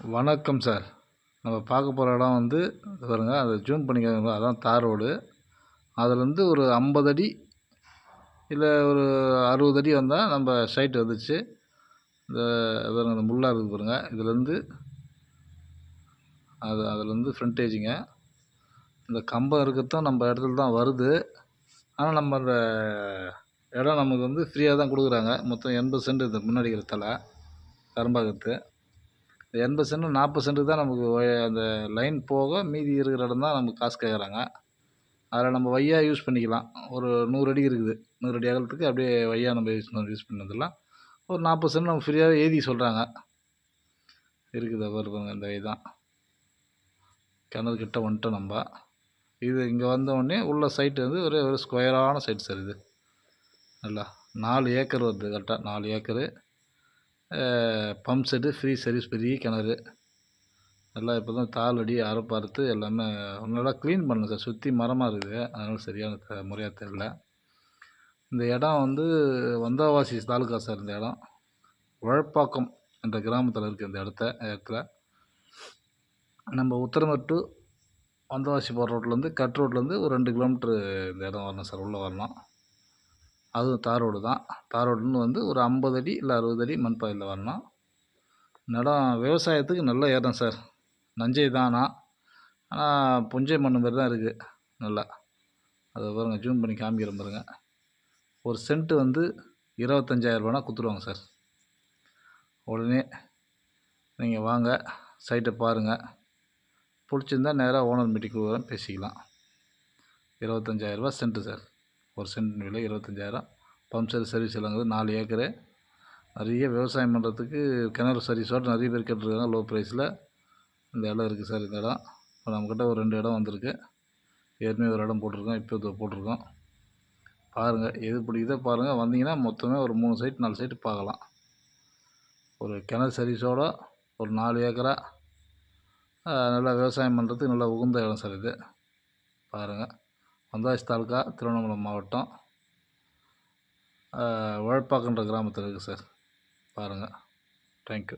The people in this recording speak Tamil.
வணக்கம் சார். நம்ம பார்க்க போகிற இடம் வந்து பாருங்க, அதை ஜூம் பண்ணிக்கோங்க. அதான் தார் ரோடு. அதுலேருந்து ஒரு 50 அடி இல்லை ஒரு 60 அடி வந்தால் நம்ம சைட் வந்துச்சு. இந்த பாருங்க, இந்த முள்ளா இருக்குது பாருங்க. இதுலேருந்து அதுலேருந்து ஃப்ரண்டேஜுங்க. இந்த கம்பம் இருக்கிறதும் நம்ம இடத்துல தான் வருது. ஆனால் நம்ம அந்த இடம் நமக்கு வந்து ஃப்ரீயாக தான் கொடுக்குறாங்க. மொத்தம் 80 சென்ட் இந்த முன்னாடி இருக்கிற தலை கரும்பாக்கத்து. 80 சென்ட் 40 சென்ட்டுக்கு தான் நமக்கு அந்த லைன் போக மீதி இருக்கிற இடம் தான் நமக்கு காசு கேட்குறாங்க. அதில் நம்ம வையா யூஸ் பண்ணிக்கலாம். ஒரு 100 அடி இருக்குது. 100 அடி அகலத்துக்கு அப்படியே வையா நம்ம யூஸ் பண்ணி வந்துடலாம். ஒரு 40 சென்ட் நம்ம ஃப்ரீயாகவே எழுதி சொல்கிறாங்க. இருக்குது பாருங்க, இந்த வை தான் கிணறு கிட்ட வந்துட்டோம் நம்ம. இது இங்கே வந்தோடனே உள்ள சைட்டு வந்து ஒரு ஸ்கொயரான சைட் சார். இது நல்லா 4 ஏக்கர் வருது. கரெக்டாக 4 acre. Pump set, free service, பெரிய கிணறு. நல்லா இப்போ தான் தாள் அடி அறுப்பு அறுத்து எல்லாமே நல்லா க்ளீன் பண்ணணும் சார். சுற்றி மரமாக இருக்குது, அதனால் சரியான முறையாக தெரில. இந்த இடம் வந்து வந்தாவாசி தாலுக்கா சார். இந்த இடம் உழப்பாக்கம் என்ற கிராமத்தில் இருக்குது. இந்த இடத்துல நம்ம உத்தரமேர் டு வந்தவாசி போகிற ரோட்லேருந்து கட் ரோட்லேருந்து ஒரு 2 கிலோமீட்ரு இந்த இடம் வரணும் சார். உள்ளே வரணும். அதுவும் தார் ரோடு தான். தார் ரோடுன்னு வந்து ஒரு 50 அடி இல்லை 60 அடி மண் பாதையில் வரணும். இந்த இடம் விவசாயத்துக்கு நல்ல இடம் சார். நஞ்சை தானா, ஆனால் புஞ்சை மண் மாதிரி தான் இருக்குது. நல்லா அதை பாருங்க, ஜூம் பண்ணி காமிக்கிறேன் பாருங்க. ஒரு சென்ட்டு வந்து 25,000 ரூபானா கொடுத்துருவாங்க சார். உடனே நீங்கள் வாங்க, சைட்டை பாருங்கள். பிடிச்சிருந்தா நேராக ஓனர் மீட்டிங் கொடுக்குறேன், பேசிக்கலாம். 25,000 ரூபா சென்ட்டு சார். ஒரு சென்ட் விலை 25,000. பம்ப் செட் சர்வீஸ் எல்லாங்குது. 4 ஏக்கரு. நிறைய விவசாயம் பண்ணுறதுக்கு கிணறு சர்வீஸோடு நிறைய பேர் கேட்டுருக்காங்க. லோ ப்ரைஸில் இந்த இடம் இருக்குது சார். இந்த இடம் இப்போ நம்மக்கிட்ட ஒரு 2 இடம் வந்திருக்கு. ஏற்கனவே ஒரு இடம் போட்டிருக்கோம், இப்போ இதை போட்டிருக்கோம். பாருங்கள், எது பிடிக்குதோ பாருங்கள். வந்தீங்கன்னா மொத்தமே ஒரு 3 சைட் 4 சைட்டு பார்க்கலாம். ஒரு கிணறு சர்வீஸோடு ஒரு 4 ஏக்கரா நல்லா விவசாயம் பண்ணுறதுக்கு நல்லா உகந்த இடம் சார் இது. பாருங்கள், வந்தாசி தாலுக்கா, திருவண்ணாமலை மாவட்டம், உழப்பாக்கன்ற கிராமத்தில் இருக்குது சார். பாருங்கள். தேங்க்யூ.